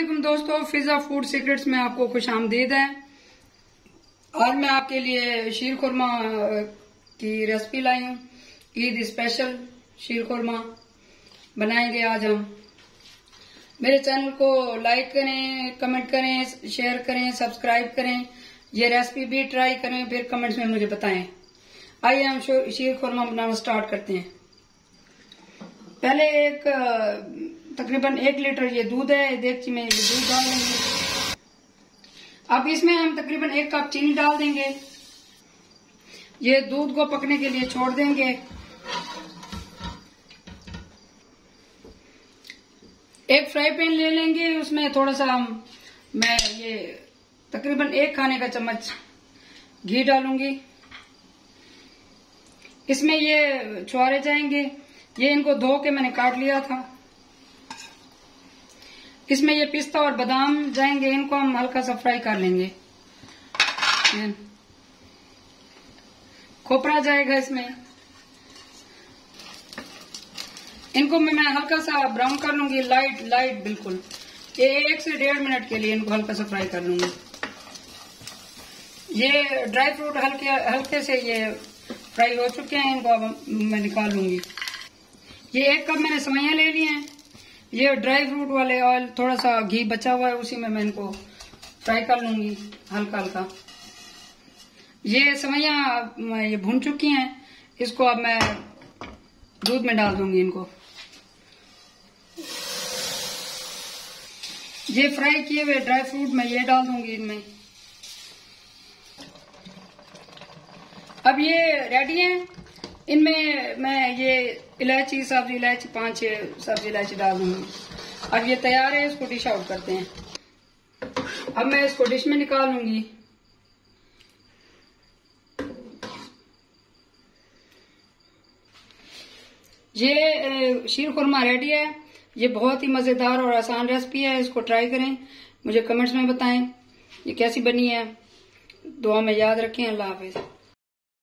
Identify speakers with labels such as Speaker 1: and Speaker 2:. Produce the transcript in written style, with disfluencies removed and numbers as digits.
Speaker 1: अस्सलामुअलैकुम दोस्तों, फिजा food secrets में आपको खुशामदीद है। आज मैं आपके लिए शीर खुरमा की रेसिपी लाई हूँ। ईद स्पेशल शीर खुरमा बनाएंगे आज हम। मेरे चैनल को लाइक करें, कमेंट करें, शेयर करें, सब्सक्राइब करें। ये रेसिपी भी ट्राई करें, फिर कमेंट्स में मुझे बताएं। आइए हम शीर खुरमा बनाना स्टार्ट करते हैं। पहले तकरीबन 1 लीटर ये दूध है, देगची में दूध डाल देंगे। अब इसमें हम तकरीबन 1 कप चीनी डाल देंगे। ये दूध को पकने के लिए छोड़ देंगे। एक फ्राई पैन ले लेंगे, उसमें थोड़ा सा मैं ये तकरीबन 1 खाने का चम्मच घी डालूंगी। इसमें ये छुहारे जाएंगे, ये इनको धो के मैंने काट लिया था। इसमें ये पिस्ता और बादाम जाएंगे, इनको हम हल्का सा फ्राई कर लेंगे। खोपरा जाएगा इसमें, इनको मैं हल्का सा ब्राउन कर लूंगी, लाइट बिल्कुल। ये 1 से 1.5 मिनट के लिए इनको हल्का सा फ्राई कर लूंगी। ये ड्राई फ्रूट हल्के से ये फ्राई हो चुके हैं, इनको अब मैं निकाल लूंगी। ये 1 कप मैंने सेवइयां ले ली हैं। ये ड्राई फ्रूट वाले ऑयल, थोड़ा सा घी बचा हुआ है, उसी में मैं इनको फ्राई कर लूंगी हल्का। ये सेवइयां ये भून चुकी हैं, इसको अब मैं दूध में डाल दूंगी इनको। ये फ्राई किए हुए ड्राई फ्रूट मैं ये डाल दूंगी इनमें। अब ये रेडी है। इनमें मैं ये इलायची, सब्जी इलायची, 5-6 सब्जी इलायची डाल दूंगी। अब ये तैयार है, इसको डिश आउट करते हैं। अब मैं इसको डिश में निकाल लूंगी। ये शीर खुरमा रेडी है। ये बहुत ही मजेदार और आसान रेसिपी है, इसको ट्राई करें, मुझे कमेंट्स में बताएं ये कैसी बनी है। दुआ में याद रखें। अल्लाह हाफिज।